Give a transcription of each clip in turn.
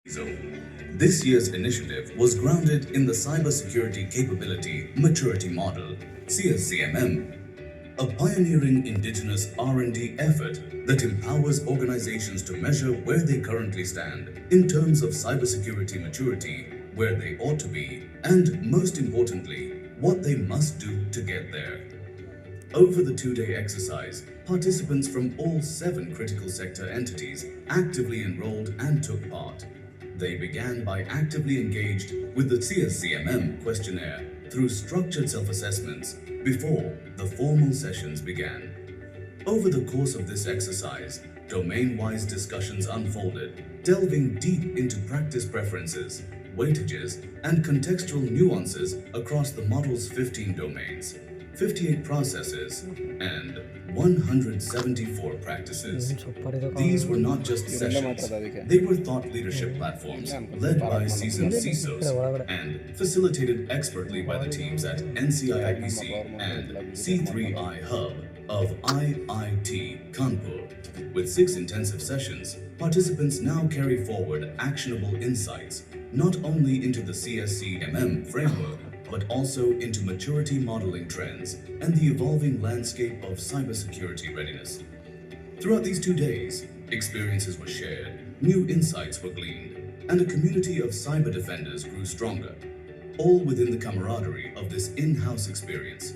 CISO. This year's initiative was grounded in the Cybersecurity Capability Maturity Model, CSCMM, a pioneering indigenous R&D effort that empowers organizations to measure where they currently stand in terms of cybersecurity maturity, where they ought to be, and most importantly, what they must do to get there. Over the two-day exercise, participants from all 7 critical sector entities actively enrolled and took part. They began by actively engaged with the CSCMM questionnaire through structured self-assessments before the formal sessions began. Over the course of this exercise, domain-wise discussions unfolded, delving deep into practice preferences, weightages, and contextual nuances across the model's 15 domains, 58 processes, and 174 practices. These were not just sessions, they were thought leadership platforms led by seasoned CISOs and facilitated expertly by the teams at NCIIPC and C3I Hub of IIT Kanpur. With 6 intensive sessions, participants now carry forward actionable insights not only into the CSCMM framework, but also into maturity modeling trends and the evolving landscape of cybersecurity readiness. Throughout these 2 days, experiences were shared, new insights were gleaned, and a community of cyber defenders grew stronger, all within the camaraderie of this in-house experience.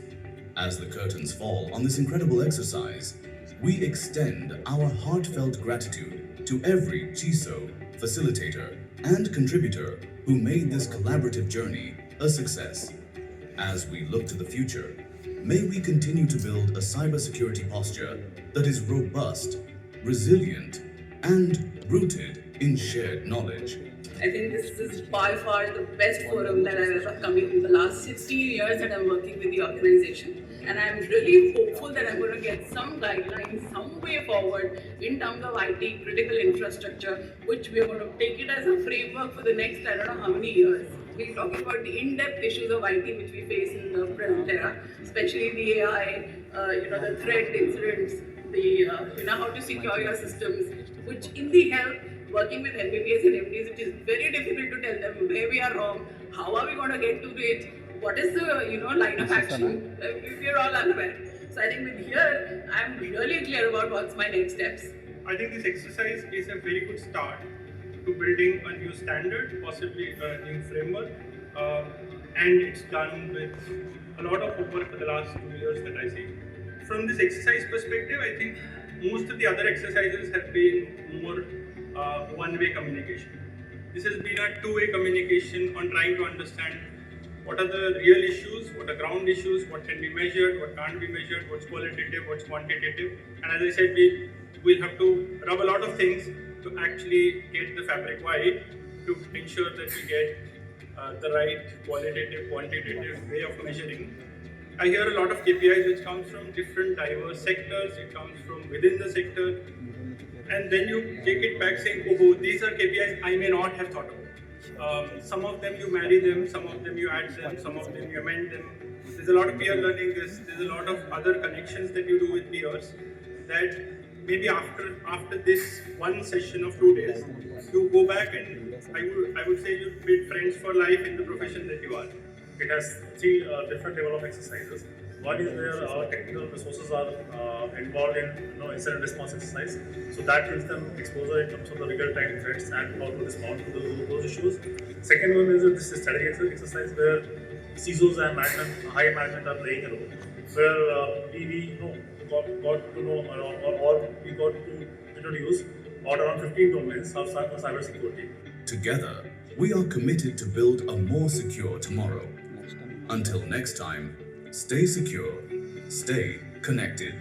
As the curtains fall on this incredible exercise, we extend our heartfelt gratitude to every CISO, facilitator, and contributor who made this collaborative journey a success. As we look to the future, may we continue to build a cybersecurity posture that is robust, resilient, and rooted in shared knowledge. I think this is by far the best forum that I've ever come in the last 16 years that I'm working with the organization. And I'm really hopeful that I'm going to get some guidelines, some way forward in terms of IT critical infrastructure, which we're going to take it as a framework for the next, I don't know how many years. We're talking about the in-depth issues of IT which we face in the present era, especially the AI, the threat incidents, how to secure your systems, which in the health, working with MBBS and MDs, it is very difficult to tell them where we are wrong, how are we going to get to it, what is the line of action, we are all unaware. So I think with here, I'm really clear about what's my next steps. I think this exercise is a very good start to building a new standard, possibly a new framework, and it's done with a lot of homework for the last 2 years that I see. From this exercise perspective, I think most of the other exercises have been more one-way communication. This has been a two-way communication on trying to understand what are the real issues, what are ground issues, what can be measured, what can't be measured, what's qualitative, what's quantitative. And as I said, we'll have to rub a lot of things to actually get the fabric wide to ensure that we get the right qualitative, quantitative way of measuring. I hear a lot of KPIs which comes from different diverse sectors, it comes from within the sector, and then you take it back saying, oh, these are KPIs I may not have thought of. Some of them you marry them, some of them you add them, some of them you amend them. There's a lot of peer learning, there's a lot of other connections that you do with peers that maybe after this one session of 2 days, you go back and I would say you build friends for life in the profession that you are. It has 3 different level of exercises. One is where our technical resources are involved in incident response exercise. So that gives them exposure in terms of the real-time threats and how to respond to those issues. Second one is this strategy exercise where CISOs and high management are playing a role. Where we got to know or we got to introduce around 15 domains of cybersecurity. Together, we are committed to build a more secure tomorrow. Until next time, stay secure, stay connected.